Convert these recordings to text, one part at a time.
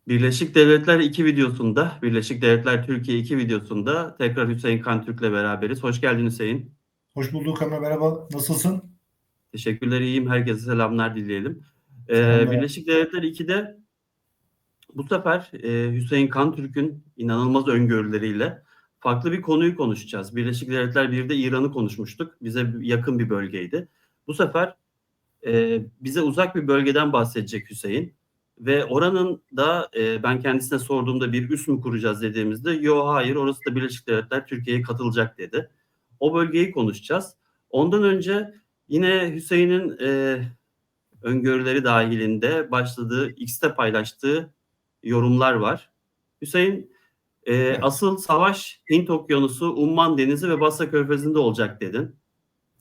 Birleşik Devletler 2 videosunda, Birleşik Devletler Türkiye 2 videosunda tekrar Hüseyin Kantürk'le beraberiz. Hoş geldin Hüseyin. Hoş bulduk Ömer, merhaba. Nasılsın? Teşekkürler, iyiyim. Herkese selamlar dileyelim. Selamlar. Birleşik Devletler 2'de bu sefer Hüseyin Kantürk'ün inanılmaz öngörüleriyle farklı bir konuyu konuşacağız. Birleşik Devletler 1'de İran'ı konuşmuştuk. Bize yakın bir bölgeydi. Bu sefer bize uzak bir bölgeden bahsedecek Hüseyin. Ve oranın da ben kendisine sorduğumda bir üs mü kuracağız dediğimizde yo hayır orası da Birleşik Devletler Türkiye'ye katılacak dedi. O bölgeyi konuşacağız. Ondan önce yine Hüseyin'in öngörüleri dahilinde başladığı X'te paylaştığı yorumlar var. Hüseyin Evet, asıl savaş Hint Okyanusu, Umman Denizi ve Basra Körfezi'nde olacak dedin.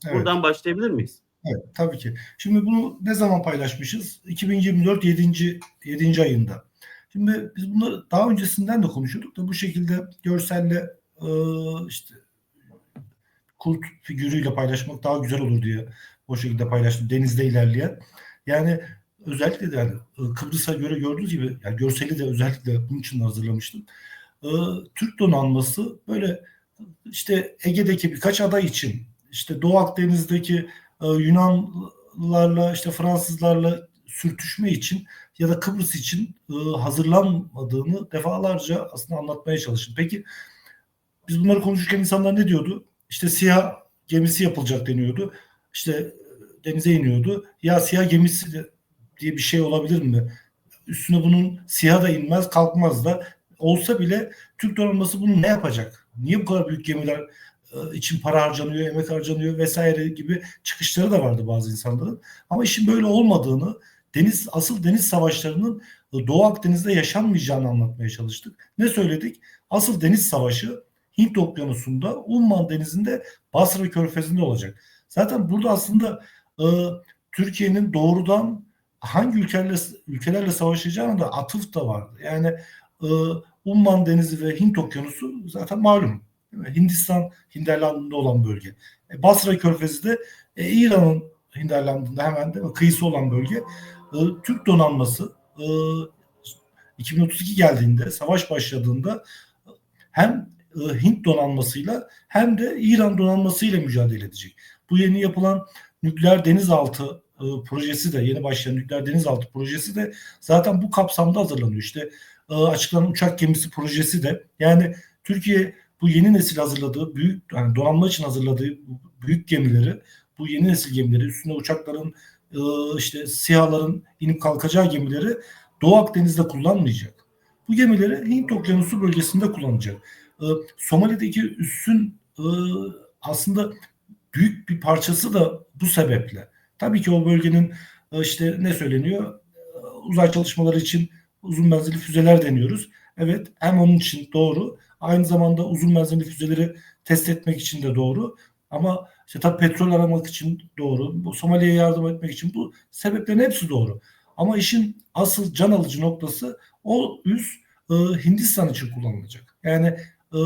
evet, Buradan başlayabilir miyiz? evet, tabii ki. Şimdi bunu ne zaman paylaşmışız? 2024 7. ayında. Şimdi biz bunları daha öncesinden de konuşuyorduk da bu şekilde görselle e, işte kurt figürüyle paylaşmak daha güzel olur diye o şekilde paylaştım. Denizde ilerleyen. Yani özellikle de yani Kıbrıs'a göre gördüğünüz gibi yani görseli de özellikle bunun için hazırlamıştım. E, Türk donanması böyle işte Ege'deki birkaç aday için işte Doğu Akdeniz'deki Yunanlarla işte Fransızlarla sürtüşme için ya da Kıbrıs için hazırlanmadığını defalarca aslında anlatmaya çalıştım. Peki biz bunları konuşurken insanlar ne diyordu? İşte siyah gemisi yapılacak deniyordu. İşte denize iniyordu. Ya siyah gemisi diye bir şey olabilir mi? Üstüne bunun siyah da inmez, kalkmaz da. Olsa bile Türk donanması bunu ne yapacak? Niye bu kadar büyük gemiler için para harcanıyor, emek harcanıyor vesaire gibi çıkışları da vardı bazı insanların. Ama işin böyle olmadığını, asıl deniz savaşlarının Doğu Akdeniz'de yaşanmayacağını anlatmaya çalıştık. Ne söyledik? Asıl deniz savaşı Hint Okyanusu'nda, Umman Denizi'nde, Basra Körfezi'nde olacak. Zaten burada aslında e, Türkiye'nin doğrudan hangi ülkelerle savaşacağına da atıf da vardı. Yani e, Umman Denizi ve Hint Okyanusu zaten malum. Hindistan hinterlandında olan bölge. Basra Körfezi de İran'ın hinterlandında hemen de kıyısı olan bölge. Türk donanması 2032 geldiğinde, savaş başladığında hem Hint donanmasıyla hem de İran donanmasıyla mücadele edecek. Bu yeni yapılan nükleer denizaltı projesi de yeni başlayan nükleer denizaltı projesi de zaten bu kapsamda hazırlanıyor. İşte açıklanan uçak gemisi projesi de yani Türkiye bu yeni nesil hazırladığı büyük yani donanma için hazırladığı büyük gemileri bu yeni nesil gemileri üstünde uçakların işte SİHA'ların inip kalkacağı gemileri Doğu Akdeniz'de kullanmayacak. Bu gemileri Hint Okyanusu bölgesinde kullanacak. Somali'deki üssün aslında büyük bir parçası da bu sebeple. Tabii ki o bölgenin işte ne söyleniyor? Uzay çalışmaları için uzun menzilli füzeler deniyoruz. Evet, hem onun için doğru. Aynı zamanda uzun menzilli füzeleri test etmek için de doğru. Ama işte tabii petrol aramak için doğru. Bu Somali'ye yardım etmek için bu sebeplerin hepsi doğru. Ama işin asıl can alıcı noktası o üs Hindistan için kullanılacak. Yani e,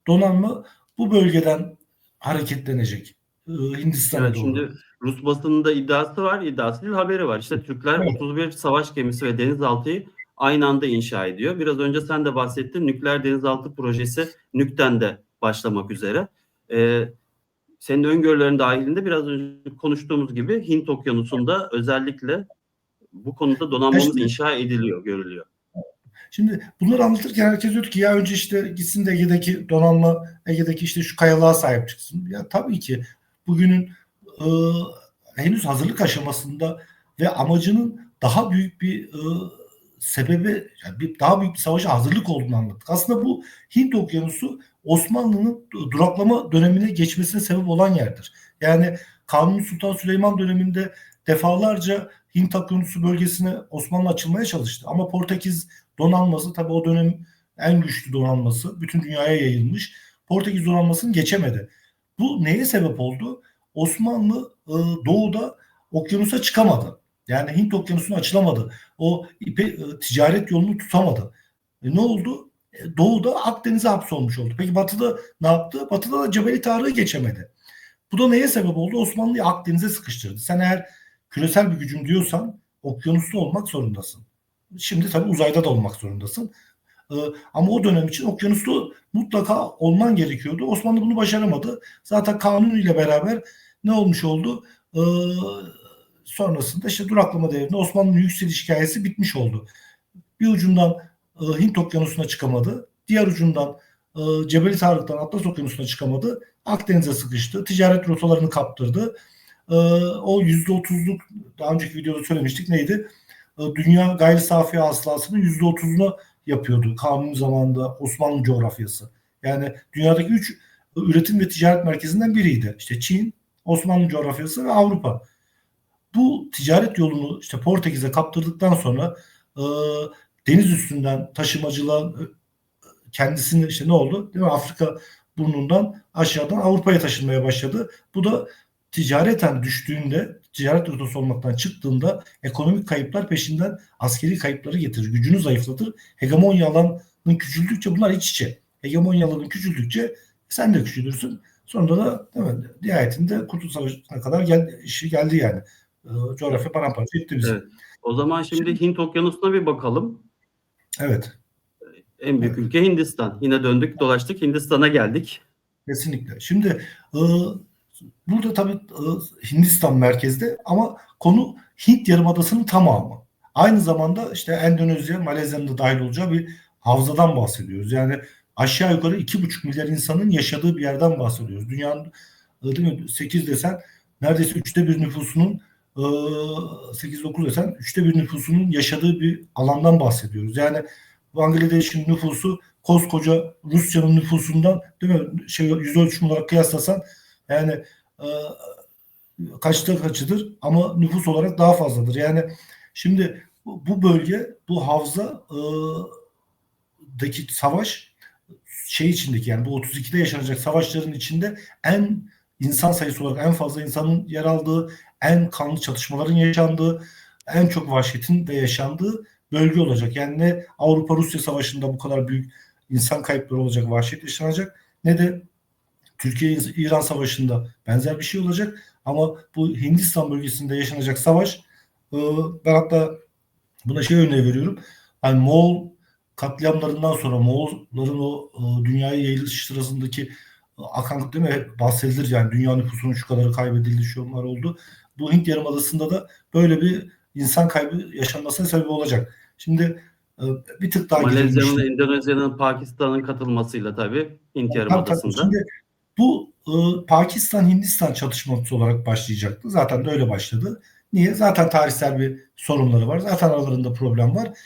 donanma bu bölgeden hareketlenecek Hindistan'a Evet, doğru. şimdi Rus basınında iddiası var, iddiası değil haberi var. İşte Türkler Evet, 31 savaş gemisi ve denizaltıyı aynı anda inşa ediyor. Biraz önce sen de bahsettin, nükleer denizaltı projesi NÜK'ten de başlamak üzere. Ee, Senin öngörülerin dahilinde biraz önce konuştuğumuz gibi Hint Okyanusu'nda özellikle bu konuda ya donanmamız şimdi, inşa ediliyor, görülüyor. şimdi bunları anlatırken herkes diyor ki ya önce işte gitsin de Ege'deki donanma Ege'deki işte şu kayalığa sahip çıksın. Ya tabii ki bugünün e, henüz hazırlık aşamasında ve amacının daha büyük bir sebebi yani daha büyük bir savaşa hazırlık olduğunu anlattık. Aslında bu Hint Okyanusu Osmanlı'nın duraklama dönemine geçmesine sebep olan yerdir. Yani Kanuni Sultan Süleyman döneminde defalarca Hint Okyanusu bölgesine Osmanlı açılmaya çalıştı. Ama Portekiz donanması tabii o dönem en güçlü donanması bütün dünyaya yayılmış. Portekiz donanmasını geçemedi. Bu neye sebep oldu? Osmanlı doğuda okyanusa çıkamadı. Yani Hint okyanusuna açılamadı. O ticaret yolunu tutamadı. Ne oldu? Doğuda Akdeniz'e hapsolmuş oldu. Peki Batı'da ne yaptı? Batı'da da Cebeli Tarık'ı geçemedi. Bu da neye sebep oldu? Osmanlı'yı Akdeniz'e sıkıştırdı. Sen eğer küresel bir gücüm diyorsan okyanusta olmak zorundasın. Şimdi tabii uzayda da olmak zorundasın. Ama o dönem için okyanusta mutlaka olman gerekiyordu. Osmanlı bunu başaramadı. Zaten Kanuni ile beraber ne olmuş oldu? Sonrasında işte duraklama devrinde Osmanlı'nın yükseliş hikayesi bitmiş oldu. Bir ucundan Hint okyanusuna çıkamadı. Diğer ucundan Cebeli Tarık'tan Atlas okyanusuna çıkamadı. Akdeniz'e sıkıştı. Ticaret rotalarını kaptırdı. O %30'luk daha önceki videoda söylemiştik neydi? Dünya gayri safi hasılasının %30'unu yapıyordu Kanuni zamanında Osmanlı coğrafyası. Yani dünyadaki 3 üretim ve ticaret merkezinden biriydi. İşte Çin, Osmanlı coğrafyası ve Avrupa. Bu ticaret yolunu işte Portekiz'e kaptırdıktan sonra e, deniz üstünden taşımacılığa kendisini işte ne oldu? Değil mi? Afrika burnundan aşağıdan Avrupa'ya taşınmaya başladı. Bu da ticareten düştüğünde, ticaret rotası olmaktan çıktığında ekonomik kayıplar peşinden askeri kayıpları getirir. Gücünü zayıflatır. Hegemonya alanının küçüldükçe bunlar iç içe. Hegemonya alanının küçüldükçe sen de küçülürsün. Sonra da değil mi? Nihayetinde Kurtuluş Savaşı'na kadar işi geldi yani. Coğrafya paramparça etti bizi. Evet. O zaman Şimdi, şimdi Hint Okyanusu'na bir bakalım. evet. En büyük Evet. ülke Hindistan. Yine döndük dolaştık Hindistan'a geldik. Kesinlikle. Şimdi burada tabii Hindistan merkezde ama konu Hint Yarımadası'nın tamamı. Aynı zamanda işte Endonezya, Malezya'nın da dahil olacağı bir havzadan bahsediyoruz. Yani aşağı yukarı 2,5 milyar insanın yaşadığı bir yerden bahsediyoruz. Dünyanın değil mi, 8 desen neredeyse 1/3 nüfusunun 8-9 desen 1/3 nüfusunun yaşadığı bir alandan bahsediyoruz. Yani Bangladeş'in nüfusu koskoca Rusya'nın nüfusundan değil mi yüz ölçümü olarak kıyaslasan yani e, kaçta kaçıdır ama nüfus olarak daha fazladır. Yani şimdi bu bölge bu havza daki savaş şey içindeki yani bu 32'de yaşanacak savaşların içinde en insan sayısı olarak en fazla insanın yer aldığı, en kanlı çatışmaların yaşandığı, en çok vahşetin de yaşandığı bölge olacak. Yani ne Avrupa-Rusya savaşında bu kadar büyük insan kayıpları olacak, vahşet yaşanacak ne de Türkiye-İran savaşında benzer bir şey olacak. Ama bu Hindistan bölgesinde yaşanacak savaş ben hatta buna şey örneği veriyorum. Yani Moğol katliamlarından sonra Moğolların o dünyaya yayılış sırasındaki akan değil mi? Hep bahsedilir yani dünya nüfusunun şu kadarı kaybedildi, şu onlar oldu. Bu Hint Yarımadası'nda da böyle bir insan kaybı yaşanmasına sebep olacak. Şimdi bir tık daha gidelim Malezya'nın, işte. Endonezya'nın, Pakistan'ın katılmasıyla tabii Hint Tabii. Yarımadası'nda. Şimdi bu Pakistan-Hindistan çatışması olarak başlayacaktı. Zaten de öyle başladı. Niye? Zaten tarihsel bir sorunları var. Zaten aralarında problem var.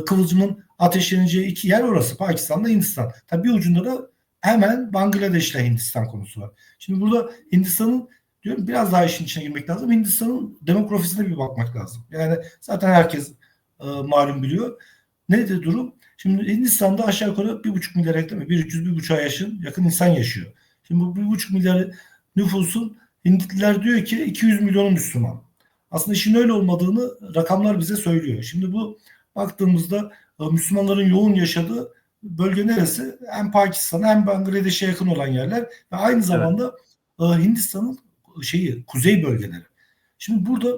Kıvılcımın ateşleneceği iki yer orası. Pakistan'la Hindistan. Tabii bir ucunda da hemen Bangladeş ile Hindistan konusu var. Şimdi burada Hindistan'ın diyorum biraz daha işin içine girmek lazım. Hindistan'ın demografisine bir bakmak lazım. Yani zaten herkes malum biliyor. Nedir durum? Şimdi Hindistan'da aşağı yukarı 1,5 milyar değil mi? 1,500-1,5'a yakın insan yaşıyor. Şimdi bu 1,5 milyar nüfusun Hintliler diyor ki 200 milyonu Müslüman. Aslında işin öyle olmadığını rakamlar bize söylüyor. Şimdi bu baktığımızda Müslümanların yoğun yaşadığı bölge neresi? Hem Pakistan'a hem Bangladeş'e yakın olan yerler ve aynı Evet. zamanda Hindistan'ın kuzey bölgeleri. Şimdi burada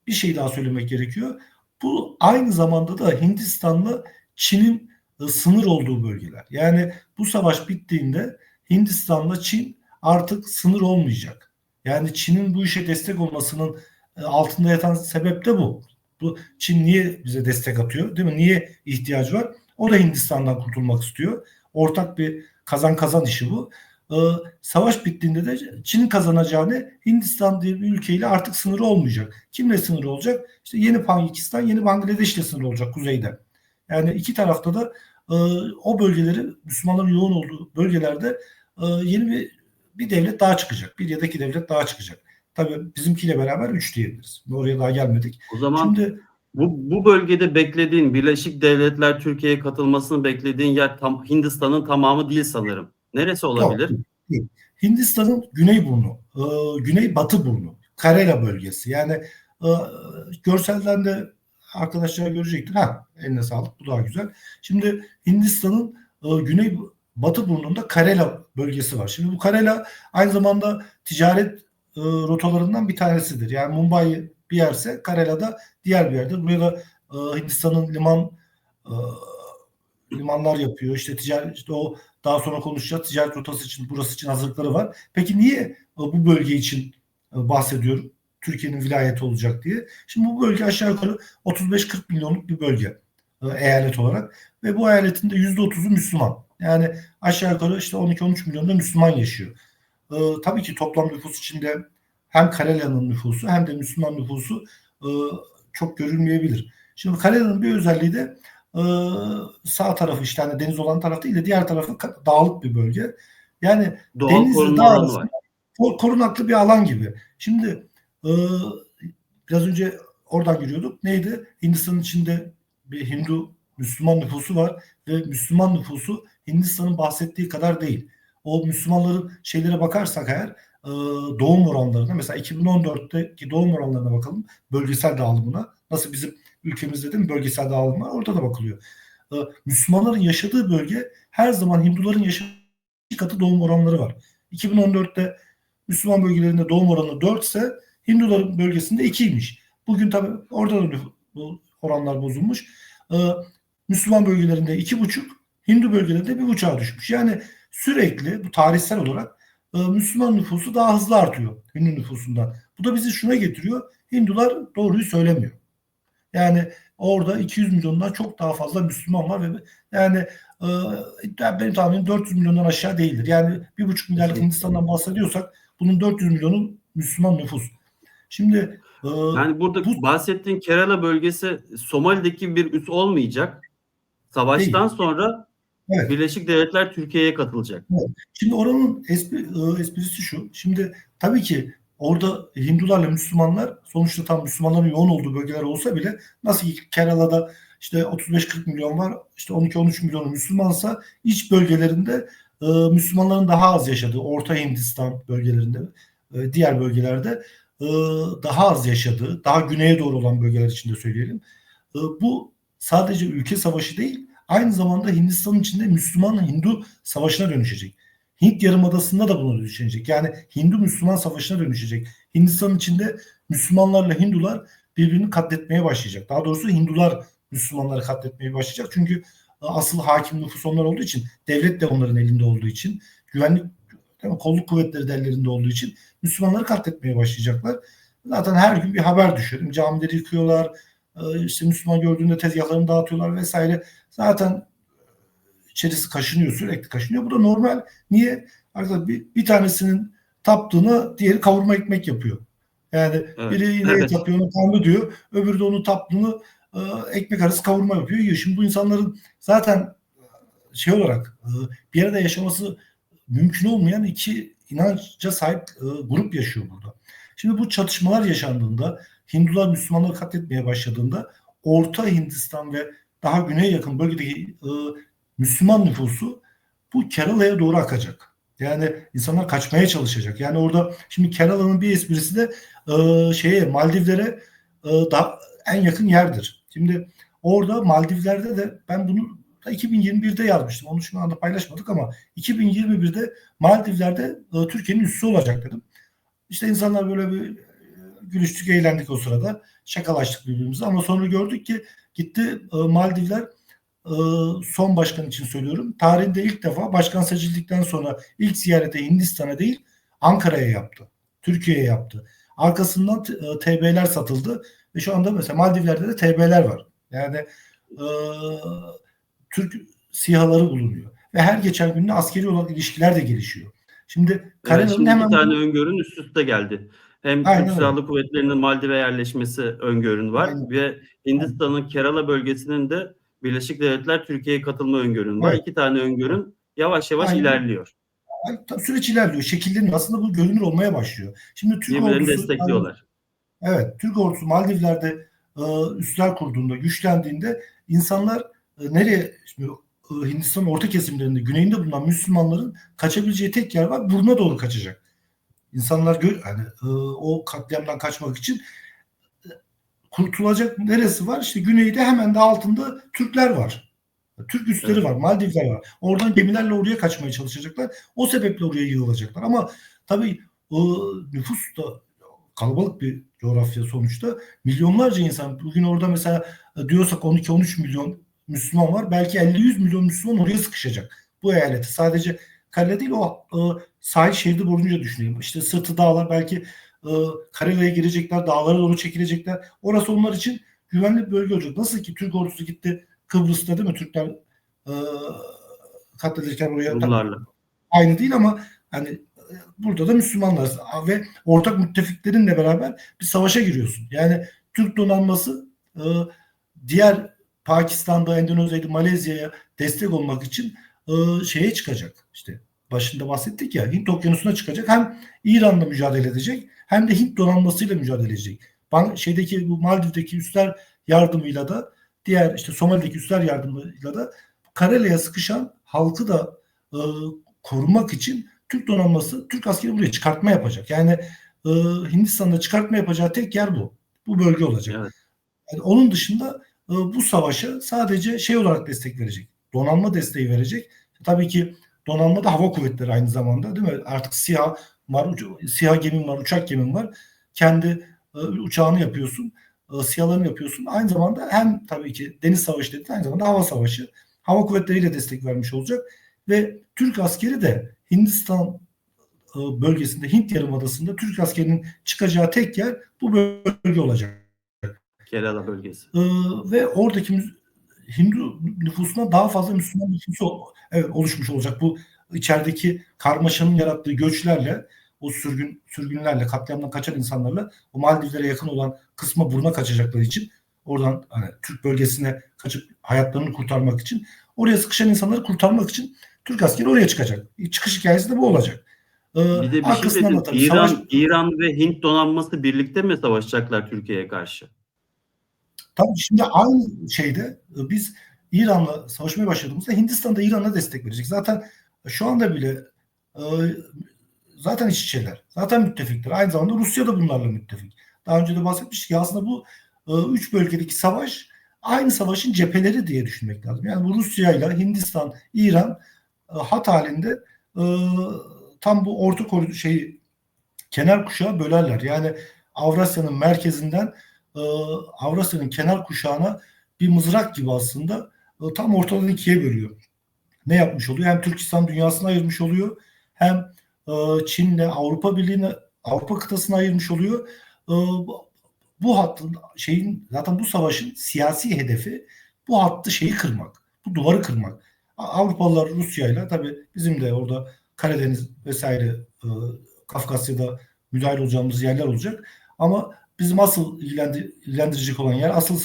bir şey daha söylemek gerekiyor. Bu aynı zamanda da Hindistan'la Çin'in sınır olduğu bölgeler. Yani bu savaş bittiğinde Hindistan'la Çin artık sınır olmayacak. Yani Çin'in bu işe destek olmasının altında yatan sebep de bu. Bu Çin niye bize destek atıyor? Değil mi? Niye ihtiyacı var? O da Hindistan'dan kurtulmak istiyor. Ortak bir kazan kazan işi bu. Savaş bittiğinde de Çin'in kazanacağını Hindistan diye bir ülkeyle artık sınırı olmayacak. Kimle sınırı olacak? İşte yeni Pakistan, yeni Bangladeş'le sınırı olacak kuzeyde. Yani iki tarafta da o bölgeleri Müslümanların yoğun olduğu bölgelerde yeni bir devlet daha çıkacak. Bir ya da iki devlet daha çıkacak. Tabii bizimkiyle beraber 3 diyebiliriz. Oraya daha gelmedik. O zaman Şimdi bu bölgede beklediğin Birleşik Devletler Türkiye'ye katılmasını beklediğin yer Hindistan'ın tamamı değil sanırım. Neresi yok. olabilir? Değil. Hindistan'ın güneyburnu, güneybatı burnu, Karela bölgesi. Yani e, görselden de arkadaşlar görecektir. Ha, eline sağlık. Bu daha güzel. Şimdi Hindistan'ın güney batı burnunda Karela bölgesi var. Şimdi bu Karela aynı zamanda ticaret rotalarından bir tanesidir. Yani Mumbai bir yerse Karela'da diğer bir yerdir. Buraya da Hindistan'ın liman limanlar yapıyor. İşte ticaret, işte o daha sonra konuşacağız. Ticaret rotası için, burası için hazırlıkları var. Peki niye bu bölge için bahsediyorum? Türkiye'nin vilayeti olacak diye. Şimdi bu bölge aşağı yukarı 35-40 milyonluk bir bölge eyalet olarak ve bu eyaletin de %30'u Müslüman. Yani aşağı yukarı işte 12-13 milyonda Müslüman yaşıyor. Tabii ki toplam nüfus içinde hem Karelya'nın nüfusu hem de Müslüman nüfusu çok görülmeyebilir. Şimdi Karelya'nın bir özelliği de sağ tarafı işte hani deniz olan taraf değil de diğer tarafı dağlık bir bölge. Yani Doğal denizle korunma dağ alanı var. arasında korunaklı bir alan gibi. Şimdi e, biraz önce oradan giriyorduk. Neydi? Hindistan'ın içinde bir Hindu Müslüman nüfusu var ve Müslüman nüfusu Hindistan'ın bahsettiği kadar değil. O Müslümanların şeylere bakarsak eğer doğum oranlarına mesela 2014'teki doğum oranlarına bakalım. Bölgesel dağılımına. Nasıl bizim ülkemizde de mi bölgesel dağılım var? Orada da bakılıyor. Müslümanların yaşadığı bölge her zaman Hinduların yaşadığı katı doğum oranları var. 2014'te Müslüman bölgelerinde doğum oranı 4 ise Hinduların bölgesinde 2'ymiş. Bugün tabii orada da bu oranlar bozulmuş. Müslüman bölgelerinde 2,5, Hindu bölgelerinde 1,5'a düşmüş. Yani sürekli bu tarihsel olarak Müslüman nüfusu daha hızlı artıyor Hindu nüfusundan. Bu da bizi şuna getiriyor. Hindular doğruyu söylemiyor. Yani orada 200 milyondan çok daha fazla Müslüman var ve yani benim tahminim 400 milyondan aşağı değildir. Yani 1,5 milyarlık Hindistan'dan bahsediyorsak bunun 400 milyonu Müslüman nüfus. Şimdi Yani burada bu bahsettiğin Kerala bölgesi Somali'deki bir üs olmayacak. Savaştan değil. sonra Evet. Birleşik Devletler Türkiye'ye katılacak. Evet. Şimdi oranın esprisi şu. Şimdi tabii ki orada Hindularla Müslümanlar sonuçta tam Müslümanların yoğun olduğu bölgeler olsa bile nasıl ki Kerala'da işte 35-40 milyon var, işte 12-13 milyonu Müslümansa iç bölgelerinde Müslümanların daha az yaşadığı, Orta Hindistan bölgelerinde, diğer bölgelerde e, daha az yaşadığı, daha güneye doğru olan bölgeler için de söyleyelim. Bu sadece ülke savaşı değil, aynı zamanda Hindistan'ın içinde Müslüman-Hindu savaşına dönüşecek. Hint Yarımadası'nda da buna dönüşecek. Yani Hindu-Müslüman savaşına dönüşecek. Hindistan'ın içinde Müslümanlarla Hindular birbirini katletmeye başlayacak. Daha doğrusu Hindular Müslümanları katletmeye başlayacak. Çünkü asıl hakim nüfus onlar olduğu için, devlet de onların elinde olduğu için, güvenlik kolluk kuvvetleri de ellerinde olduğu için Müslümanları katletmeye başlayacaklar. Zaten her gün bir haber düşüyor. Camileri yıkıyorlar, işte Müslüman gördüğünde tezgahlarını dağıtıyorlar vesaire. Zaten içerisi kaşınıyor, sürekli kaşınıyor. Bu da normal. Niye? Arkadaşlar bir tanesinin taptığını diğeri kavurma ekmek yapıyor. Yani Evet. biri ineğe Evet. tapıyor, onu tanrı diyor. Öbürü de onu taptığını ekmek arası kavurma yapıyor. Yiyor. Şimdi bu insanların zaten şey olarak bir arada yaşaması mümkün olmayan iki inanca sahip grup yaşıyor burada. Şimdi bu çatışmalar yaşandığında, Hindular Müslümanları katletmeye başladığında Orta Hindistan ve daha güneye yakın bölgedeki Müslüman nüfusu bu Kerala'ya doğru akacak. Yani insanlar kaçmaya çalışacak. Yani orada şimdi Kerala'nın bir esprisi de Maldivlere daha en yakın yerdir. Şimdi orada Maldivler'de de ben bunu 2021'de yazmıştım. Onu şu anda paylaşmadık ama 2021'de Maldivler'de Türkiye'nin üssü olacak dedim. İşte insanlar böyle bir gülüştük, eğlendik o sırada. Şakalaştık birbirimize ama sonra gördük ki gitti Maldivler son başkan için söylüyorum. Tarihinde ilk defa başkan seçildikten sonra ilk ziyareti Hindistan'a değil Ankara'ya yaptı. Türkiye'ye yaptı. Arkasından TB'ler satıldı ve şu anda mesela Maldivler'de de TB'ler var. Yani e, Türk SİHA'ları bulunuyor. Ve her geçen günde askeri olan ilişkiler de gelişiyor. Şimdi Evet, Karena'nın şimdi iki hemen tane öngörün üst üste geldi. Hem Türk aynen öyle. Silahlı Kuvvetleri'nin Maldiv'e yerleşmesi öngörün var Aynen. ve Aynen. Hindistan'ın Kerala bölgesinin de Birleşik Devletler Türkiye'ye katılma öngörün var. Evet. İki tane öngörün yavaş yavaş Aynen. ilerliyor. Süreç ilerliyor, şekilleniyor. Aslında bu görünür olmaya başlıyor. Şimdi Türk Birbirlerini ordusu destekliyorlar. evet, Türk ordusu Maldivler'de üsler kurduğunda, güçlendiğinde insanlar nereye şimdi Hindistan'ın orta kesimlerinde, güneyinde bulunan Müslümanların kaçabileceği tek yer var. Buruna doğru kaçacak. İnsanlar hani o katliamdan kaçmak için kurtulacak neresi var? İşte güneyde hemen de altında Türkler var. Türk üsleri Evet. var, Maldivler var. Oradan gemilerle oraya kaçmaya çalışacaklar. O sebeple oraya yığılacaklar. Ama tabii nüfus da kalabalık bir coğrafya sonuçta. Milyonlarca insan bugün orada mesela diyorsak 12-13 milyon Müslüman var. Belki 50-100 milyon Müslüman oraya sıkışacak. Bu eyaleti. Sadece Karela değil, o sahil şeridi boyunca düşünelim. İşte sırtı dağlar, belki Karela'ya girecekler, dağlara doğru çekilecekler. Orası onlar için güvenli bir bölge olacak. Nasıl ki Türk ordusu gitti Kıbrıs'ta, değil mi? Türkler e, katledilirken oraya, tabii Rumlarla. aynı değil ama hani burada da Müslümanlar ve ortak müttefiklerinle beraber bir savaşa giriyorsun. Yani Türk donanması diğer Pakistan'da, Endonezya'da, Malezya'ya destek olmak için şeye çıkacak. İşte başında bahsettik ya, Hint Okyanusu'na çıkacak. Hem İran'la mücadele edecek hem de Hint donanmasıyla mücadele edecek. Şeydeki, bu Maldiv'deki üsler yardımıyla da, diğer işte Somali'deki üsler yardımıyla da Karela'ya sıkışan halkı da korumak için Türk donanması, Türk askeri buraya çıkartma yapacak. Yani Hindistan'da çıkartma yapacağı tek yer bu. Bu bölge olacak. Evet. Yani onun dışında bu savaşa sadece şey olarak destek verecek. Donanma desteği verecek. Tabii ki donanmada hava kuvvetleri aynı zamanda, değil mi? Artık SİHA var, SİHA gemin var, uçak gemin var. Kendi uçağını yapıyorsun, SİHA'larını yapıyorsun. Aynı zamanda hem tabii ki deniz savaşı dedi, aynı zamanda hava savaşı. Hava kuvvetleriyle destek vermiş olacak. Ve Türk askeri de Hindistan bölgesinde, Hint Yarımadası'nda Türk askerinin çıkacağı tek yer bu bölge olacak. Kerala bölgesi. Ve oradaki Hindu nüfusuna daha fazla Müslüman nüfusu oluşmuş olacak. Bu içerideki karmaşanın yarattığı göçlerle, o sürgünlerle, katliamdan kaçan insanlarla o Maldivlere yakın olan kısma buruna kaçacakları için, oradan hani Türk bölgesine kaçıp hayatlarını kurtarmak için, oraya sıkışan insanları kurtarmak için Türk askeri oraya çıkacak. Çıkış hikayesi de bu olacak. Bir de bir şey Arkasından dedim. da tabii İran ve Hint donanması birlikte mi savaşacaklar Türkiye'ye karşı? tabii şimdi aynı şeyde biz İran'la savaşmaya başladığımızda Hindistan da İran'a destek verecek. Zaten şu anda bile e, zaten iç içeler, zaten müttefikler. Aynı zamanda Rusya da bunlarla müttefik. Daha önce de bahsetmiştik ki aslında bu üç bölgedeki savaş aynı savaşın cepheleri diye düşünmek lazım. Yani bu Rusya ile Hindistan, İran hat halinde tam bu orta koridor kenar kuşağı bölerler. Yani Avrasya'nın merkezinden Avrasya'nın kenar kuşağına bir mızrak gibi aslında tam ortadan ikiye bölüyor. Ne yapmış oluyor? Hem Türkistan dünyasına ayırmış oluyor, hem Çin'le Avrupa Birliği'ne, Avrupa kıtasına ayırmış oluyor. Bu hattın zaten bu savaşın siyasi hedefi bu hattı kırmak. Bu duvarı kırmak. Avrupalılar Rusya'yla, tabii bizim de orada Karadeniz vesaire, Kafkasya'da müdahil olacağımız yerler olacak. Ama bizim asıl ilgilendirecek olan yer, asıl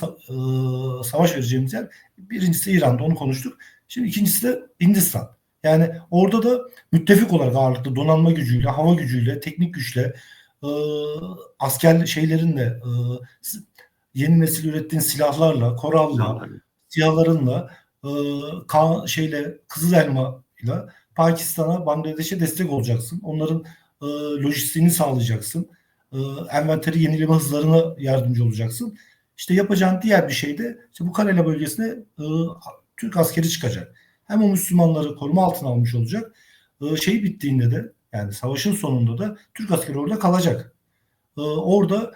savaş vereceğimiz yer, birincisi İran'da, onu konuştuk. Şimdi ikincisi de Hindistan. Yani orada da müttefik olarak ağırlıklı donanma gücüyle, hava gücüyle, teknik güçle, asker şeylerinle, yeni nesil ürettiğin silahlarla, koralla, SİHA'larınla, Kızıl Elma'yla Pakistan'a, Bangladeş'e destek olacaksın. Onların lojistiğini sağlayacaksın. Envanteri yenileme hızlarına yardımcı olacaksın. İşte yapacağın diğer bir şey de işte bu Karela bölgesine Türk askeri çıkacak. Hem o Müslümanları koruma altına almış olacak. Bittiğinde de, yani savaşın sonunda da Türk askeri orada kalacak. Orada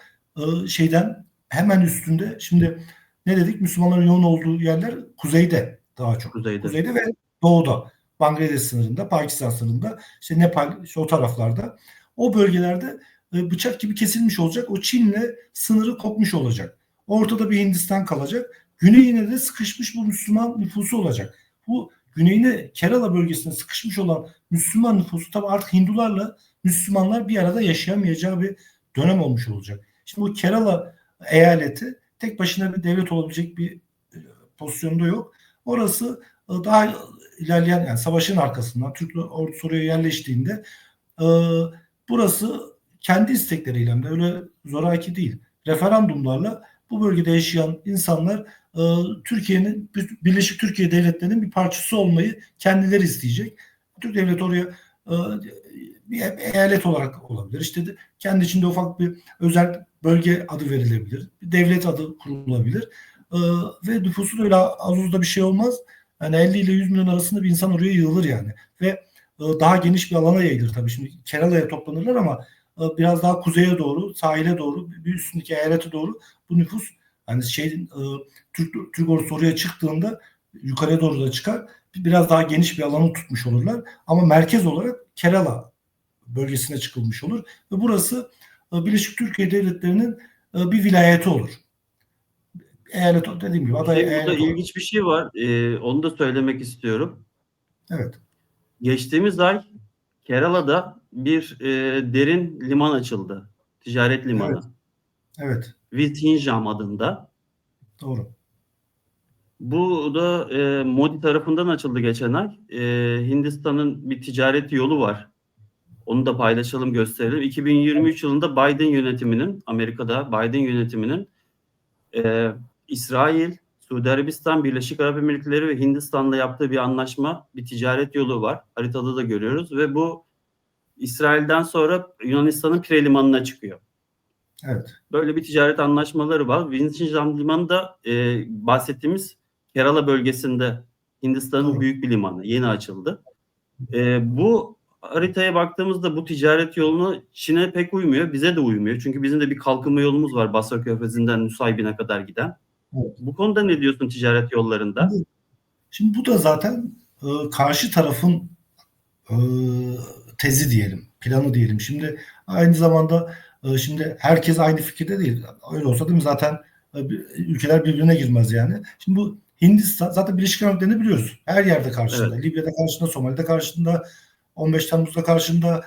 şeyden hemen üstünde, şimdi ne dedik? Müslümanların yoğun olduğu yerler kuzeyde daha çok. Kuzeyde ve doğuda. Bangladeş sınırında, Pakistan sınırında, işte Nepal, işte o taraflarda. O bölgelerde bıçak gibi kesilmiş olacak. O Çin'le sınırı kopmuş olacak. Ortada bir Hindistan kalacak. Güneyine de sıkışmış bu Müslüman nüfusu olacak. Bu güneyine, Kerala bölgesine sıkışmış olan Müslüman nüfusu, tabii artık Hindularla Müslümanlar bir arada yaşayamayacağı bir dönem olmuş olacak. Şimdi bu Kerala eyaleti tek başına bir devlet olabilecek bir pozisyonda yok. Orası daha ilerleyen, yani savaşın arkasından Türk ordusu oraya yerleştiğinde burası kendi istekleriyle de, öyle zoraki değil, referandumlarla bu bölgede yaşayan insanlar Türkiye'nin, Birleşik Türkiye Devletleri'nin bir parçası olmayı kendileri isteyecek. Türk devleti oraya bir eyalet olarak olabilir. İşte kendi içinde ufak bir özel bölge adı verilebilir. Bir devlet adı kurulabilir. Ve nüfusu da öyle az uzda bir şey olmaz. Yani 50 ile 100 milyon arasında bir insan oraya yığılır yani. Ve daha geniş bir alana yayılır tabii. Şimdi Kerala'ya toplanırlar ama biraz daha kuzeye doğru, sahile doğru, bir üstündeki eyalete doğru bu nüfus, yani Türk ordusu oraya çıktığında yukarıya doğru da çıkar. Biraz daha geniş bir alanı tutmuş olurlar. Ama merkez olarak Kerala bölgesine çıkılmış olur. Ve burası Birleşik Türkiye Devletleri'nin bir vilayeti olur. Eyalet, dediğim gibi aday Burada eyalet olur. ilginç bir şey var. Onu da söylemek istiyorum. Evet. Geçtiğimiz ay Kerala'da bir derin liman açıldı. Ticaret limanı. Evet. Evet. Visakhapatnam adında. Doğru. Bu da Modi tarafından açıldı geçen ay. Hindistan'ın bir ticaret yolu var. Onu da paylaşalım, gösterelim. 2023 yılında Biden yönetiminin, Amerika'da Biden yönetiminin İsrail, Suudi Arabistan, Birleşik Arap Emirlikleri ve Hindistan'la yaptığı bir anlaşma, bir ticaret yolu var. Haritada da görüyoruz ve bu İsrail'den sonra Yunanistan'ın Pire Limanı'na çıkıyor. Evet. Böyle bir ticaret anlaşmaları var. Visakhapatnam Limanı da bahsettiğimiz Kerala bölgesinde Hindistan'ın Doğru. büyük bir limanı. Yeni açıldı. Bu haritaya baktığımızda bu ticaret yolunu Çin'e pek uymuyor. Bize de uymuyor. Çünkü bizim de bir kalkınma yolumuz var. Basra Körfezi'nden Nusaybin'e kadar giden. Evet. Bu konuda ne diyorsun ticaret yollarında? Şimdi bu da zaten karşı tarafın tezi diyelim, planı diyelim. Şimdi aynı zamanda şimdi herkes aynı fikirde değil. Öyle olsa değil mi? Zaten ülkeler birbirine girmez yani. Şimdi bu Hindistan zaten Birleşik Arap Emirlikleri'ni biliyoruz. Her yerde karşında. Evet. Libya'da karşında, Somali'de karşında, 15 Temmuz'da karşında,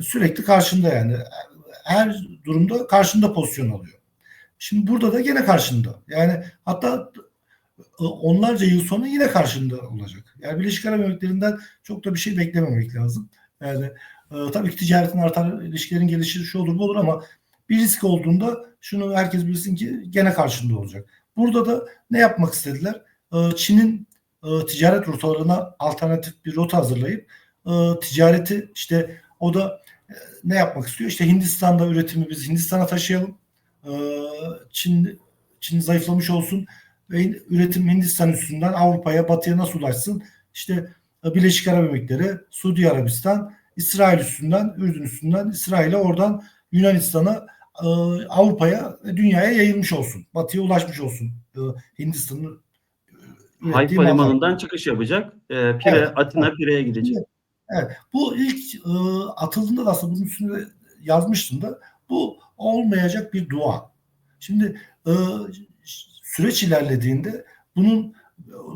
sürekli karşında yani. Her durumda karşında pozisyon alıyor. Şimdi burada da gene karşında. Yani hatta onlarca yıl sonra yine karşında olacak. Yani Birleşik Arap Emirlikleri'nden çok da bir şey beklememek lazım. Yani tabii ki ticaretin artar, ilişkilerin gelişir, şu olur bu olur ama bir risk olduğunda şunu herkes bilsin ki gene karşında olacak. Burada da ne yapmak istediler? Çin'in ticaret rotalarına alternatif bir rota hazırlayıp ticareti işte o da ne yapmak istiyor? İşte Hindistan'da üretimi biz Hindistan'a taşıyalım. Çin zayıflamış olsun ve üretim Hindistan üstünden Avrupa'ya, Batı'ya nasıl ulaşsın? İşte Birleşik Arap Emirlikleri, Suudi Arabistan, İsrail üstünden, Ürdün üstünden, İsrail'e oradan Yunanistan'a, Avrupa'ya, dünyaya yayılmış olsun. Batı'ya ulaşmış olsun. Hindistan'ın ürettiği Haifa mallar. limanından çıkış yapacak. Pire, Evet. Atina Pire'ye gidecek. Evet. Bu ilk atıldığında da aslında bunun üstünde yazmıştım da bu olmayacak bir dua. Şimdi süreç ilerlediğinde bunun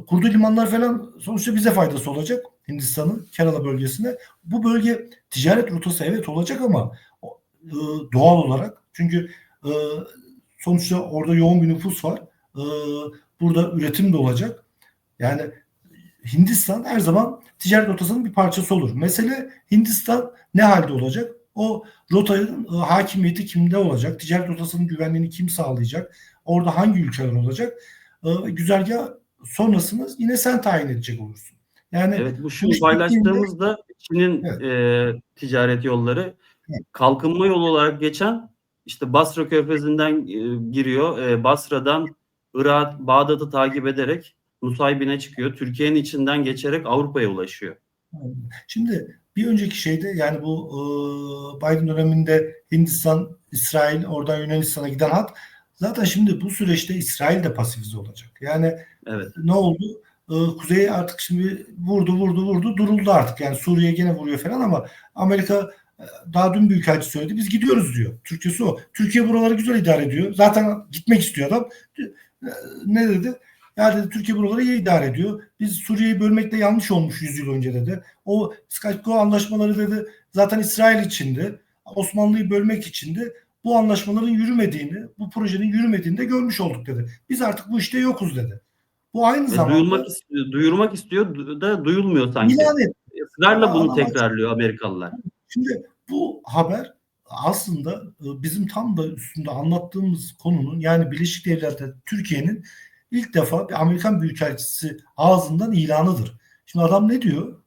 kurduğu limanlar falan sonuçta bize faydası olacak. Hindistan'ın Kerala bölgesine. Bu bölge ticaret rotası evet olacak ama doğal olarak çünkü sonuçta orada yoğun bir nüfus var. Burada üretim de olacak. Yani Hindistan her zaman ticaret rotasının bir parçası olur. Mesele Hindistan ne halde olacak? O rotanın hakimiyeti kimde olacak? Ticaret rotasının güvenliğini kim sağlayacak? Orada hangi ülkeler olacak? Güzergah sonrasını yine sen tayin edecek olursun. Yani Evet, bu bu şu iş bittiğinde paylaştığımızda Çin'in evet, ticaret yolları evet, kalkınma yolu olarak geçen işte Basra Körfezi'nden giriyor. Basra'dan Irak, Bağdat'ı takip ederek Nusaybin'e çıkıyor. Türkiye'nin içinden geçerek Avrupa'ya ulaşıyor. Şimdi bir önceki şeyde yani bu Biden döneminde Hindistan, İsrail, oradan Yunanistan'a giden hat zaten şimdi bu süreçte İsrail de pasifize olacak. Yani Evet. ne oldu? Kuzey artık şimdi vurdu duruldu artık. Yani Suriye gene vuruyor falan ama Amerika daha dün büyükelçi söyledi. Biz gidiyoruz diyor. Türkçesi o. Türkiye buraları güzel idare ediyor. Zaten gitmek istiyor adam. Ne dedi? Ya dedi Türkiye buraları iyi idare ediyor. Biz Suriye'yi bölmekte yanlış olmuş 100 yıl önce dedi. O Skype anlaşmaları dedi zaten İsrail içindi. Osmanlı'yı bölmek içindi. Bu anlaşmaların yürümediğini, bu projenin yürümediğini de görmüş olduk dedi. Biz artık bu işte yokuz dedi. Bu aynı zamanda Duyurmak istiyor da duyulmuyor sanki. ilan et. Israrla bunu Ama tekrarlıyor Amerikalılar. şimdi bu haber aslında bizim tam da üstünde anlattığımız konunun yani Birleşik Devletler Türkiye'nin ilk defa bir Amerikan Büyükelçisi ağzından ilanıdır. Şimdi adam ne diyor?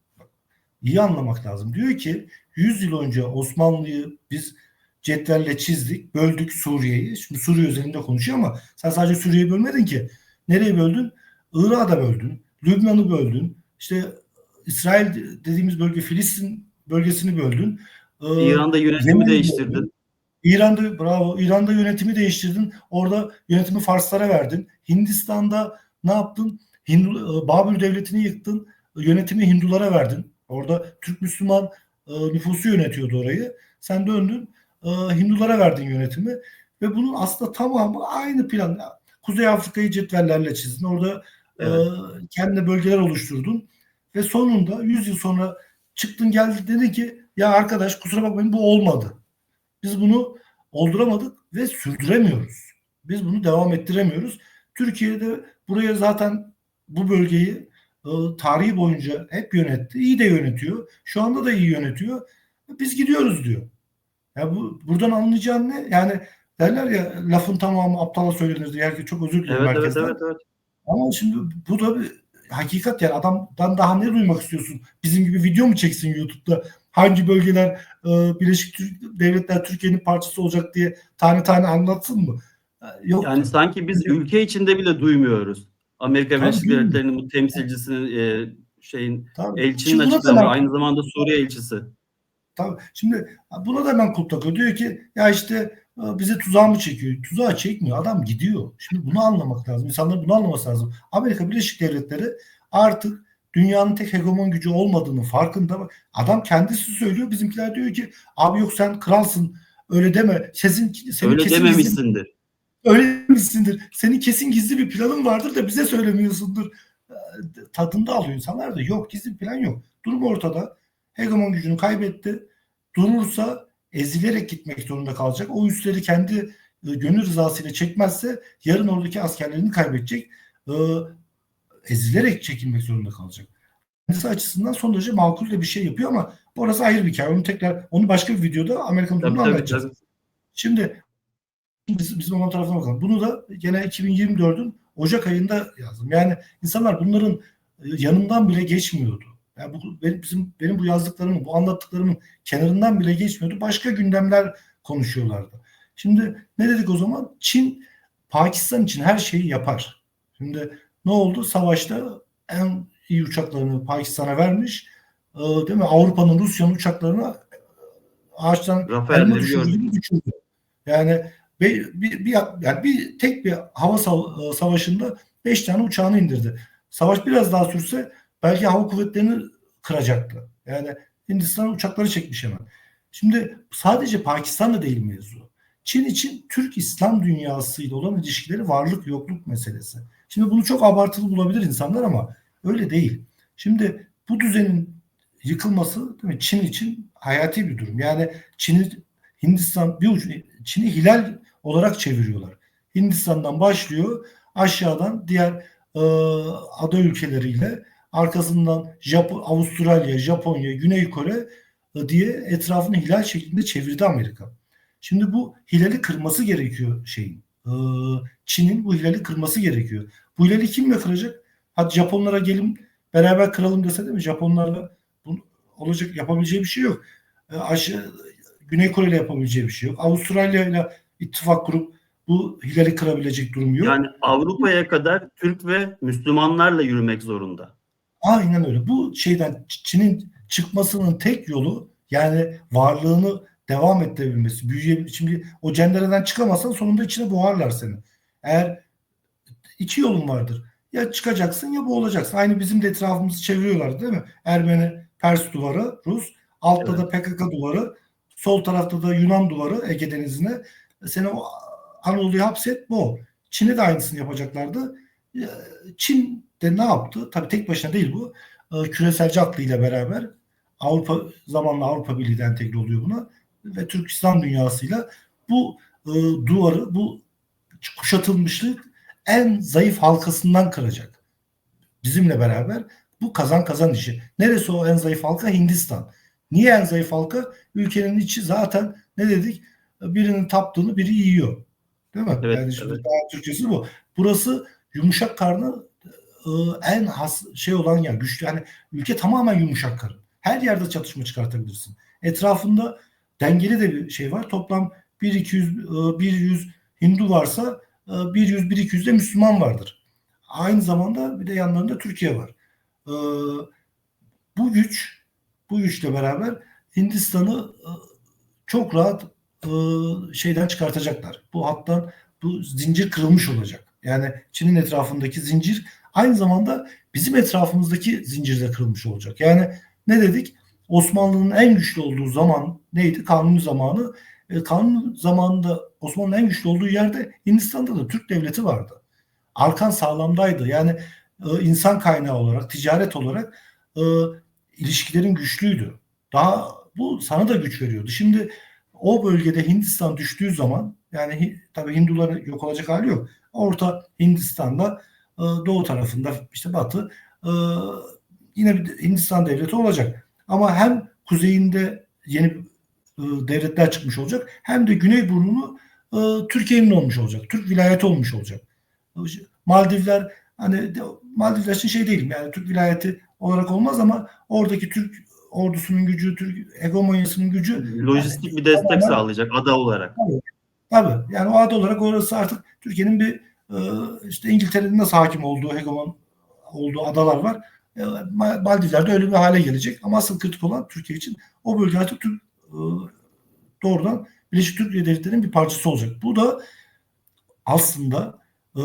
İyi anlamak lazım. Diyor ki 100 yıl önce Osmanlı'yı biz cetvelle çizdik, böldük Suriye'yi. Şimdi Suriye özelinde konuşuyor ama sen sadece Suriye'yi bölmedin ki. Nereye böldün? Irak'ı da böldün. Lübnan'ı böldün. İşte İsrail dediğimiz bölge Filistin bölgesini böldün. İran'da yönetimi Yemen'i değiştirdin. böldün. İran'da bravo. İran'da yönetimi değiştirdin. Orada yönetimi Farslara verdin. Hindistan'da ne yaptın? Babür Devleti'ni yıktın, yönetimi Hindulara verdin. Orada Türk Müslüman nüfusu yönetiyordu orayı. Sen döndün, Hindulara verdin yönetimi ve bunun aslında tamamı aynı plan. Kuzey Afrika'yı cetvellerle çizdin. Orada Evet. kendine bölgeler oluşturdun ve sonunda 100 yıl sonra çıktın geldin dedin ki ya arkadaş kusura bakmayın bu olmadı. Biz bunu olduramadık ve sürdüremiyoruz. Biz bunu devam ettiremiyoruz. Türkiye'de buraya zaten bu bölgeyi tarihi boyunca hep yönetti. İyi de yönetiyor. Şu anda da iyi yönetiyor. Biz gidiyoruz diyor. Ya buradan anlayacağın ne? Yani derler ya lafın tamamı aptala söylenir diye. Herkes çok özür diliyorum Evet, evet, herkesten. evet, evet. Ama şimdi bu da bir hakikat yani adamdan daha ne duymak istiyorsun? Bizim gibi video mu çeksin YouTube'da? Hangi bölgeler Birleşik Devletler Türkiye'nin parçası olacak diye tane tane anlatsın mı? Yok Yani tabii. sanki biz ülke içinde bile duymuyoruz. Amerika Tabii Birleşik bilmiyorum. Devletleri'nin bu temsilcisinin Tabii. elçinin Şimdi buna da açıklamaları, hemen aynı zamanda Suriye elçisi. tabii. Şimdi buna da hemen kulp takıyor. Diyor ki ya işte bize tuzağı mı çekiyor? Tuzağı çekmiyor. Adam gidiyor. Şimdi bunu anlamak lazım. İnsanlar bunu anlaması lazım. Amerika Birleşik Devletleri artık dünyanın tek hegemon gücü olmadığını farkında. Adam kendisi söylüyor. Bizimkiler diyor ki abi yok sen kralsın. Öyle deme. Senin Öyle kesin gizli dememişsindir. öyle misindir? Senin kesin gizli bir planın vardır da bize söylemiyorsundur. Tadında alıyor insanlar da yok gizli bir plan yok. Durum ortada. Hegemon gücünü kaybetti. Durursa ezilerek gitmek zorunda kalacak. O üsleri kendi gönül rızasıyla çekmezse yarın oradaki askerlerini kaybedecek. E, Ezilerek çekilmek zorunda kalacak. Kendisi açısından son derece makul de bir şey yapıyor ama orası ayrı bir hikaye. Onu başka bir videoda Amerikan Tabii, durumunu tabii, anlatacağız. tabii. Şimdi biz onun tarafına bakalım. Bunu da gene 2024'ün Ocak ayında yazdım. Yani insanlar bunların yanından bile geçmiyordu. Yani benim bu yazdıklarımın, bu anlattıklarımın kenarından bile geçmiyordu. Başka gündemler konuşuyorlardı. Şimdi ne dedik o zaman? Çin Pakistan için her şeyi yapar. Şimdi ne oldu? Savaşta en iyi uçaklarını Pakistan'a vermiş. Değil mi? Avrupa'nın, Rusya'nın uçaklarını ağaçtan elma Rafael'leri düşürdü gördük. gibi düşürdü. Yani tek bir hava savaşında 5 tane uçağını indirdi. Savaş biraz daha sürse belki hava kuvvetlerini kıracaktı. Yani Hindistan uçakları çekmiş hemen. Şimdi sadece Pakistan'da değil mevzu. Çin için Türk İslam dünyasıyla olan ilişkileri varlık yokluk meselesi. Şimdi bunu çok abartılı bulabilir insanlar ama öyle değil. Şimdi bu düzenin yıkılması değil mi, Çin için hayati bir durum. Yani Hindistan bir ucu Çin'i hilal olarak çeviriyorlar. Hindistan'dan başlıyor aşağıdan diğer e, ada ülkeleriyle arkasından Avustralya, Japonya, Güney Kore diye etrafını hilal şeklinde çevirdi Amerika. Şimdi bu hilali kırması gerekiyor şeyin. Çin'in bu hilali kırması gerekiyor. Bu hilali kimle kıracak? Hadi Japonlara gelin beraber kıralım dese değil mi? Japonlarla bunu olacak yapabileceği bir şey yok. Aşağı Güney Kore ile yapabileceği bir şey yok. Avustralya ile ittifak kurup bu hilali kırabilecek durumu yok. Yani Avrupa'ya kadar Türk ve Müslümanlarla yürümek zorunda. Aynen öyle. Bu şeyden Çin'in çıkmasının tek yolu yani varlığını devam ettirebilmesi. Şimdi o cendereden çıkamazsan sonunda içine boğarlar seni. Eğer iki yolun vardır. Ya çıkacaksın ya boğulacaksın. Aynı bizim de etrafımızı çeviriyorlar değil mi? Ermeni, Pers duvarı, Rus. Altta Evet. da PKK duvarı. Sol tarafta da Yunan duvarı Ege Denizi'ne. Seni o Anadolu'ya hapset boğ. Çin'e de aynısını yapacaklardı. Çin de ne yaptı? Tabii tek başına değil bu. Küreselci aklıyla beraber zamanla Avrupa Birliği de entegre oluyor buna ve Türk İslam dünyasıyla bu duvarı, bu kuşatılmışlık en zayıf halkasından kıracak. Bizimle beraber bu kazan kazan işi. Neresi o en zayıf halka? Hindistan. Niye en zayıf halka? Ülkenin içi zaten ne dedik? Birinin taptığını biri yiyor. Değil mi? Evet, Yani şimdi evet. daha Türkçesi bu. Burası yumuşak karnı en has şey olan yer. Güçlü. Yani ülke tamamen yumuşak karın. Her yerde çatışma çıkartabilirsin. Etrafında dengeli de bir şey var. Toplam 100 Hindu varsa 100-200 de Müslüman vardır. Aynı zamanda bir de yanlarında Türkiye var. Ee, bu güç, bu güçle beraber Hindistan'ı çok rahat şeyden çıkartacaklar. Bu hattan bu zincir kırılmış olacak. Yani Çin'in etrafındaki zincir aynı zamanda bizim etrafımızdaki zincir de kırılmış olacak. Yani ne dedik? Osmanlı'nın en güçlü olduğu zaman neydi? Kanuni zamanı. Kanuni zamanında Osmanlı'nın en güçlü olduğu yerde Hindistan'da da Türk devleti vardı. Arkan sağlamdaydı. Yani insan kaynağı olarak, ticaret olarak e, ilişkilerin güçlüydü. Daha bu sana da güç veriyordu. Şimdi o bölgede Hindistan düştüğü zaman yani tabii Hinduların yok olacak hali yok. Orta Hindistan'da doğu tarafında işte batı e, yine bir Hindistan devleti olacak. Ama hem kuzeyinde yeni devletler çıkmış olacak hem de güney burnunu Türkiye'nin olmuş olacak. Türk vilayeti olmuş olacak. Maldivler hani Maldivler için şey değilim yani Türk vilayeti olarak olmaz ama oradaki Türk ordusunun gücü, Türk hegemonyasının gücü yani Lojistik bir destek tamamen sağlayacak ada olarak. tabii, tabii. Yani o ada olarak orası artık Türkiye'nin bir işte İngiltere'nin nasıl hakim olduğu, hegemon olduğu adalar var. Maldivler'de öyle bir hale gelecek. Ama asıl kritik olan Türkiye için o bölge artık doğrudan Birleşik Türk Devletleri'nin bir parçası olacak. Bu da aslında e,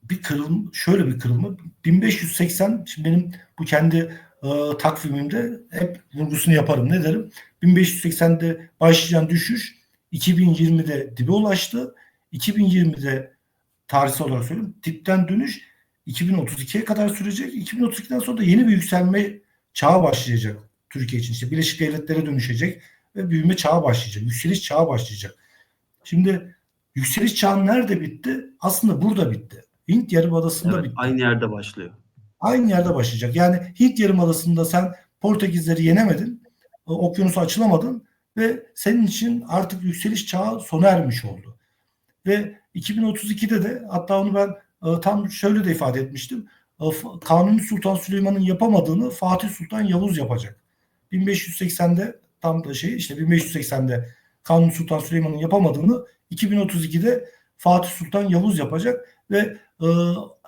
bir kırılma, şöyle bir kırılma. 1580, şimdi benim bu kendi takvimimde hep vurgusunu yaparım. Ne derim? 1580'de başlayan düşüş 2020'de dibe ulaştı. 2020'de tarihsel olarak söyleyeyim. Dipten dönüş 2032'ye kadar sürecek. 2032'den sonra da yeni bir yükselme çağı başlayacak Türkiye için. İşte Birleşik Devletlere dönüşecek ve büyüme çağı başlayacak. Yükseliş çağı başlayacak. Şimdi yükseliş çağı nerede bitti? Aslında burada bitti. Hint Yarımadası'nda Evet, bitti. aynı yerde başlıyor. Aynı yerde başlayacak. Yani Hint Yarımadası'nda sen Portekizleri yenemedin, okyanusu açılamadın ve senin için artık yükseliş çağı sona ermiş oldu. Ve 2032'de de hatta onu ben tam şöyle de ifade etmiştim. Kanuni Sultan Süleyman'ın yapamadığını Fatih Sultan Yavuz yapacak. 1580'de tam da işte 1580'de Kanuni Sultan Süleyman'ın yapamadığını 2032'de Fatih Sultan Yavuz yapacak ve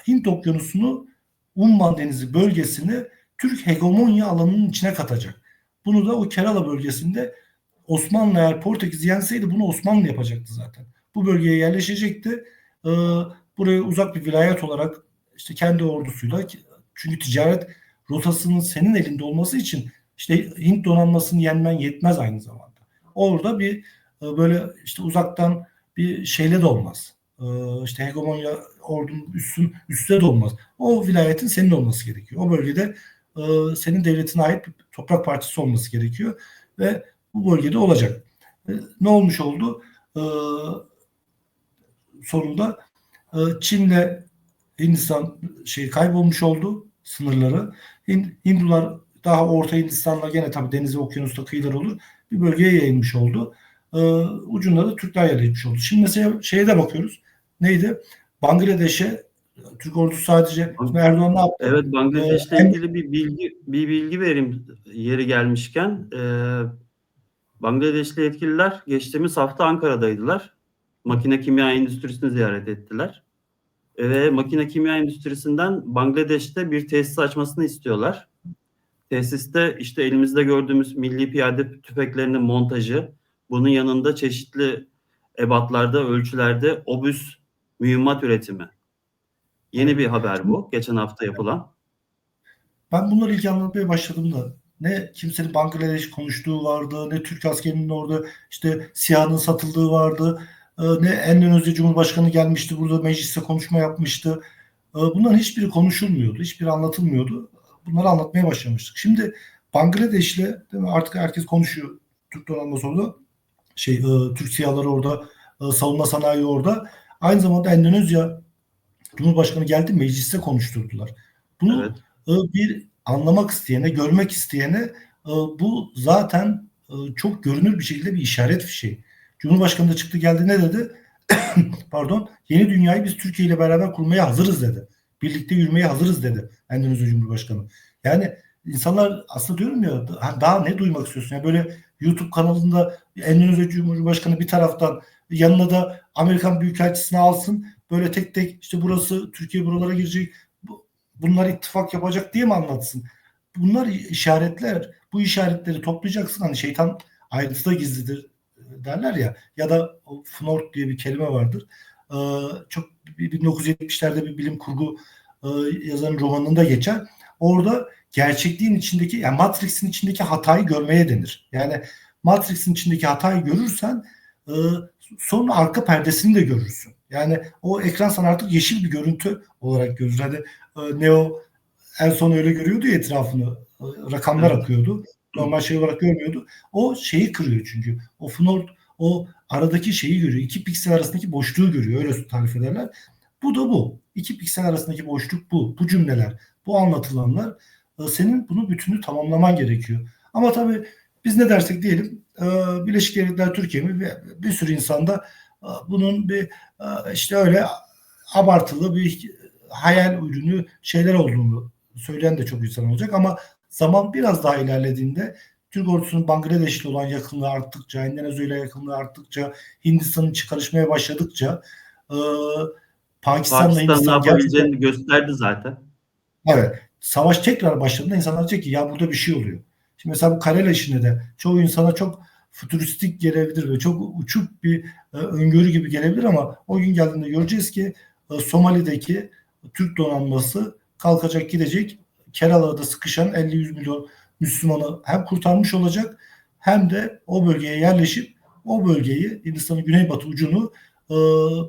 Hint Okyanusu'nu Umman Denizi bölgesini Türk hegemonya alanının içine katacak. Bunu da o Kerala bölgesinde Osmanlı eğer Portekiz'i yenseydi bunu Osmanlı yapacaktı zaten. Bu bölgeye yerleşecekti. Buraya uzak bir vilayet olarak işte kendi ordusuyla çünkü ticaret rotasının senin elinde olması için işte Hint donanmasını yenmen yetmez aynı zamanda. Orada bir böyle işte uzaktan bir şeyle de olmaz. İşte hegemonya ordunun üstüne de olmaz. O vilayetin senin olması gerekiyor. O bölgede senin devletine ait bir toprak parçası olması gerekiyor ve bu bölgede olacak. Ne olmuş oldu? Sonunda Çin'le Hindistan kaybolmuş oldu sınırları. Hindular daha Orta Hindistan'la gene tabii deniz ve okyanusta kıyılar olur. Bir bölgeye yayılmış oldu. Ucunda da Türkler yerleşmiş oldu. Şimdi mesela şeye de bakıyoruz. Neydi? Bangladeş'e Türk ordusu sadece şimdi Erdoğan ne yaptı? Evet, Bangladeş'le Hem ilgili bir bilgi vereyim yeri gelmişken. Bangladeşli yetkililer geçtiğimiz hafta Ankara'daydılar. Makine kimya endüstrisini ziyaret ettiler. Ve makine kimya endüstrisinden Bangladeş'te bir tesis açmasını istiyorlar. Tesiste işte elimizde gördüğümüz milli piyade tüfeklerinin montajı, bunun yanında çeşitli ebatlarda, ölçülerde obüs mühimmat üretimi. Yeni bir haber bu. Geçen hafta yapılan. ben bunları ilk anlatmaya başladığımda ne kimsenin Bangladeş konuştuğu vardı, ne Türk askerinin orada işte SİHA'nın satıldığı vardı, ne Endonezya Cumhurbaşkanı gelmişti burada mecliste konuşma yapmıştı. Bunların hiçbiri konuşulmuyordu, hiçbiri anlatılmıyordu. Bunları anlatmaya başlamıştık. Şimdi Bangladeş'le değil mi, artık herkes konuşuyor. Türk donanması orada, Türk SİHA'ları orada, savunma sanayi orada. Aynı zamanda Endonezya Cumhurbaşkanı geldi mecliste konuşturdular. Bunu Evet. bir anlamak isteyene, görmek isteyene bu zaten çok görünür bir şekilde bir işaret fişeği. Cumhurbaşkanı da çıktı geldi ne dedi? Pardon, yeni dünyayı biz Türkiye ile beraber kurmaya hazırız dedi. Birlikte yürümeye hazırız dedi Endonezya Cumhurbaşkanı. Yani insanlar aslında diyorum ya daha ne duymak istiyorsun? Yani böyle YouTube kanalında Endonezya Cumhurbaşkanı bir taraftan yanına da Amerikan Büyükelçisini alsın. Böyle tek tek işte burası Türkiye buralara girecek. Bunlar ittifak yapacak diye mi anlatsın? Bunlar işaretler. Bu işaretleri toplayacaksın. Hani şeytan ayrıntıda gizlidir derler ya. Ya da Fnord diye bir kelime vardır. Çok 1970'lerde bir bilim kurgu yazarın romanında geçer. Orada gerçekliğin içindeki, yani Matrix'in içindeki hatayı görmeye denir. Yani Matrix'in içindeki hatayı görürsen sonra arka perdesini de görürsün. Yani o ekran sana artık yeşil bir görüntü olarak görür. Hani Neo en son öyle görüyordu ya etrafını. Rakamlar Evet. akıyordu. Normal şey olarak görmüyordu. O şeyi kırıyor çünkü. O Fnord o aradaki şeyi görüyor. İki piksel arasındaki boşluğu görüyor. Öyle tarif ederler. Bu da bu. İki piksel arasındaki boşluk bu. Bu cümleler, bu anlatılanlar. Senin bunu bütünü tamamlaman gerekiyor. Ama tabii biz ne dersek diyelim Birleşik Devletler Türkiye mi bir sürü insanda bunun bir işte öyle abartılı bir hayal ürünü şeyler olduğunu söyleyen de çok insan olacak ama zaman biraz daha ilerlediğinde Türk ordusunun Bangladeş'le olan yakınlığı arttıkça, Endonezya yakınlığı arttıkça, Hindistan'ın çıkarışmaya başladıkça e, Pakistan'la Pakistan'ın ne Hindistan gerçekten yapabileceğini gösterdi zaten. evet, savaş tekrar başladığında insanlar diyecek ki ya burada bir şey oluyor. Şimdi mesela bu Karela işinde de çoğu insana çok fütüristik gelebilir ve çok uçuk bir öngörü gibi gelebilir ama o gün geldiğinde göreceğiz ki Somali'deki Türk donanması kalkacak gidecek Kerala'da sıkışan 50-100 milyon Müslümanı hem kurtarmış olacak hem de o bölgeye yerleşip o bölgeyi Hindistan'ın güneybatı ucunu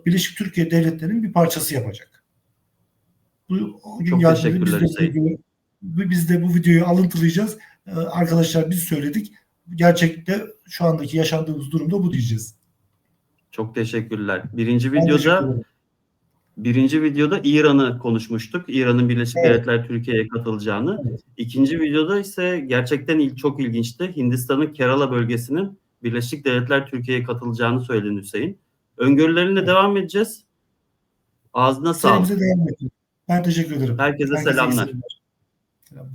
Birleşik Türkiye Devletleri'nin bir parçası yapacak. O gün Çok geldiğinde teşekkürler Hüseyin. biz de bu videoyu alıntılayacağız. Arkadaşlar biz söyledik. Gerçekte şu andaki yaşandığımız durumda bu diyeceğiz. Çok teşekkürler. Ben teşekkür ederim. Birinci videoda İran'ı konuşmuştuk. İran'ın Birleşik Evet, Devletler Türkiye'ye katılacağını. evet, İkinci videoda ise gerçekten çok ilginçti. Hindistan'ın Kerala bölgesinin Birleşik Devletler Türkiye'ye katılacağını söyledin Hüseyin. Öngörülerine evet. devam edeceğiz. Ağzına Serimize sağlık. devam edelim. Ben teşekkür ederim. Herkese Herkese iyi selamlar. seyirler. Selam.